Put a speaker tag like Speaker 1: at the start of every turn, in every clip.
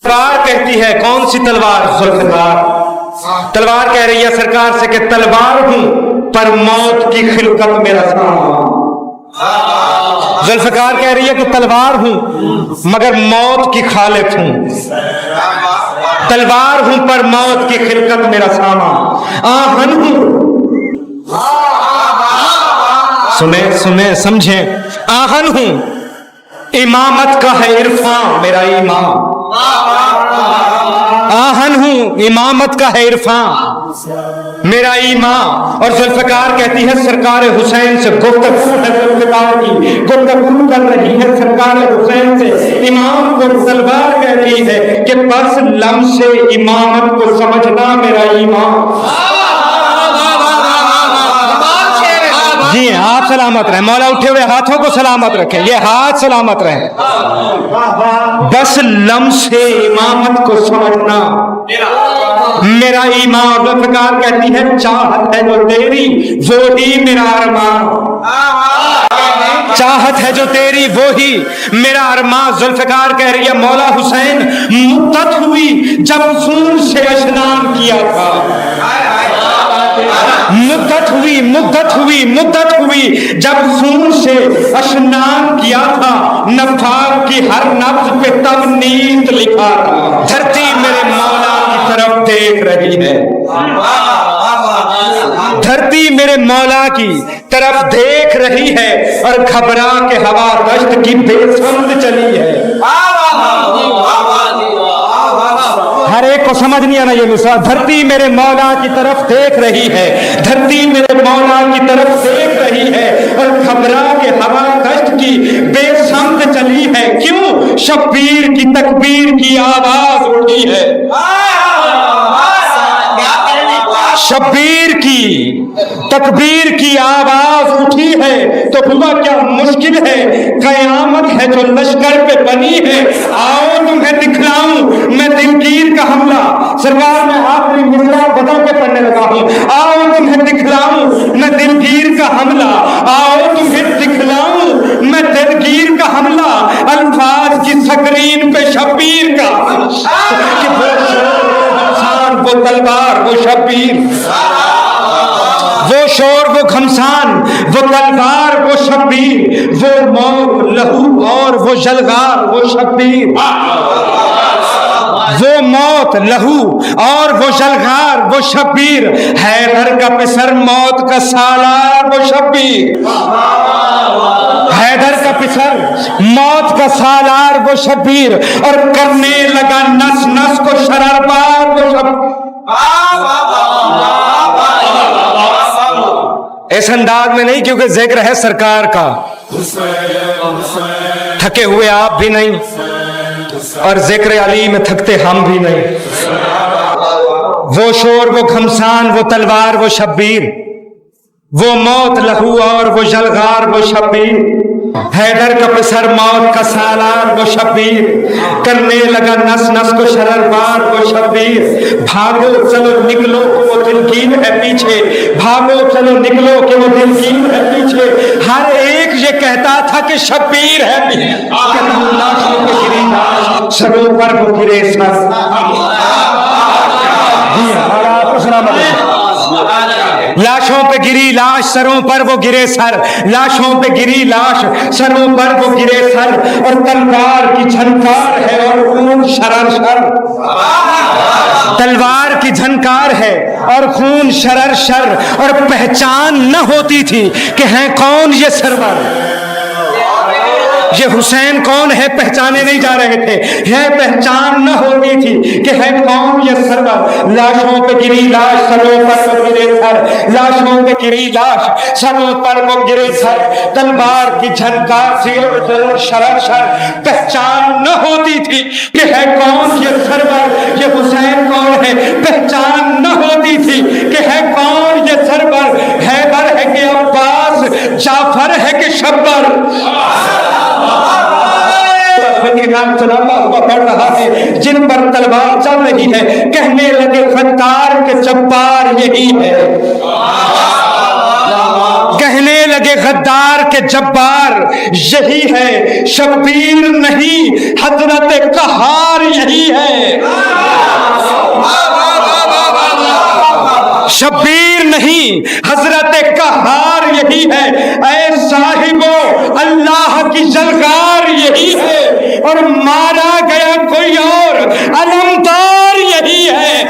Speaker 1: تلوار کہتی ہے کون سی تلوار؟ ذوالفقار تلوار کہہ رہی ہے سرکار سے کہ تلوار ہوں پر موت کی خلقت میرا سامان۔ ذوالفقار کہہ رہی ہے کہ تلوار ہوں مگر موت کی خالق ہوں، تلوار ہوں پر موت کی خلقت میرا سامان، آہن ہوں، سنیں سمجھیں، آہن ہوں امامت کا ہے عرفان میرا ایمان، آہن ہوں امامت کا ہے عرفان میرا ایمان۔ اور ذوالفقار کہتی ہے سرکار حسین سے گفتگو ہے، ذوالفقار کی گفتگو کر رہی ہے سرکار حسین سے، امام کو تلوار کہتی ہے کہ بس لمس امامت کو سمجھنا میرا ایمان۔ جی آپ سلامت رہیں، مولا اٹھے ہوئے ہاتھوں کو سلامت رکھیں، یہ ہاتھ سلامت رہیں، بس لمس امامت کو سمجھنا میرا ایمان۔ ذوالفقار کہتی ہے چاہت ہے جو تیری وہی میرا ارمان، چاہت ہے جو تیری وہی میرا ارمان۔ ذوالفقار کہہ رہی ہے مولا حسین مدت ہوئی جب خون سے اشنان کیا تھا، مدت ہوئی جب خون سے اشنان کیا تھا، نفاق کی ہر نفس پہ تب نیند لکھا تھا، دھرتی میرے مولا کی طرف دیکھ رہی ہے، دھرتی میرے مولا کی طرف دیکھ رہی ہے، اور گھبرا کے ہوا دشت کی بے سمت چلی ہے۔ ہر ایک کو سمجھ نہیں آنا یہ مثال، دھرتی میرے مولا کی طرف دیکھ رہی ہے، دھرتی میرے مولا کی طرف دیکھ رہی ہے، اور گھبرا کے ہوا دشت کی بے سمت چلی ہے، کیوں؟ شبیر کی تکبیر کی آواز اٹھی ہے، شبیر کی تکبیر کی آواز اٹھی ہے، تو ہوا کیا مشکل ہے، قیامت ہے جو لشکر پہ بنی ہے، آؤ تمہیں دکھلاؤں میں دلگیر کا حملہ۔ سرکار میں آخری مصرع بتا کے پڑھنے لگا ہوں، آؤ تمہیں دکھلاؤں میں دلگیر کا حملہ، آؤ تمہیں دکھلاؤں میں دلگیر کا حملہ، الفاظ کی سکرین پہ شبیر کا وہ تلوار وہ شبیر، وہ شور وہ گھمسان، وہ تلوار وہ شبیر، وہ موت لہو اور وہ جلغار وہ شبیر، وہ موت لہو اور وہ جلغار وہ شبیر، حیدر کا پسر موت کا سالار وہ شبیر، حیدر کا پسر موت کا سالار وہ شبیر، اور کرنے لگا نس نس کو شرربار وہ شبیر۔ اس انداز میں نہیں کیونکہ ذکر ہے سرکار کا، تھکے ہوئے آپ بھی نہیں اور ذکر علی میں تھکتے ہم بھی نہیں، وہ شور وہ گھمسان وہ تلوار وہ شبیر، وہ موت لہو اور وہ جلغار وہ شبیر، حیدر کا پسر موت کا سالار وہ شبیر، کرنے لگا نس نس کو شرربار وہ شبیر، بھاگو چلو نکلو کہ وہ دلگیر ہے پیچھے، بھاگو چلو نکلو کہ وہ دلگیر ہے پیچھے، ہر ایک یہ کہتا تھا کہ شبیر ہے لاشوں پہ گری لاش سروں پر وہ گرے سر۔ لاشوں پہ گری لاش سروں پر وہ گرے سر، لاشوں پہ گری لاش سروں پر وہ گرے سر، اور تلوار کی جھنکار ہے اور خون شرر شر، تلوار کی جھنکار ہے اور خون شرر شر، اور پہچان نہ ہوتی تھی کہ ہیں کون یہ سرور، یہ حسین کون ہے پہچانے نہیں جا رہے تھے، یہ پہچان نہ ہوتی تھی کہ ہے کون یہ سرور، لاشوں پہ گری لاش سروں پر وہ گرے سر، لاشوں پہ گری لاش سروں پر وہ گرے سر، تلوار کی جھنکار سی اور شرر شر، پہچان نہ ہوتی تھی کہ ہے کون یہ سرور، یہ حسین کون ہے پہچان نہ ہوتی تھی کہ ہے کون یہ سرور، حیدر ہے کہ عباس، جعفر ہے کہ شبر، چلاتا ہوا پڑھ رہا ہے، جن پر تلوار چل رہی ہے، کہنے لگے فتار کے جبار یہی ہے، کہنے کہنے لگے غدار کے جبار یہی ہے، شبیر نہیں حضرت قہار یہی ہے، شبیر نہیں حضرت قہار یہی ہے، اے صاحبو اللہ کی جلغار یہی ہے، اور مارا گیا کوئی اور علمدار یہی ہے۔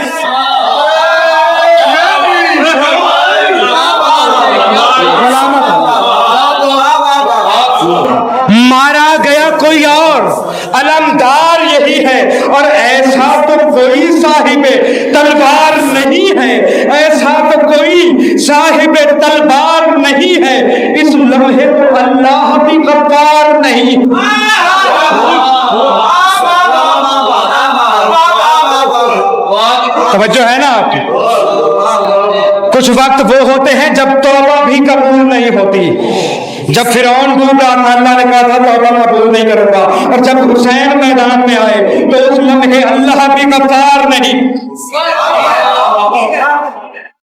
Speaker 1: مارا گیا کوئی اور علمدار یہی ہے، اور ایسا تو کوئی صاحب تلوار نہیں ہے، ایسا تو کوئی صاحب تلوار نہیں ہے، اس لمحے تو اللہ بھی غدار نہیں۔ توجہ ہے نا آپ کی؟ کچھ وقت وہ ہوتے ہیں جب توبہ بھی قبول نہیں ہوتی۔ جب فرعون ڈوب رہا تھا اللہ نے کہا تھا توبہ قبول نہیں کروں گا، اور جب حسین میدان میں آئے تو اس لمحے اللہ بھی غفار نہیں۔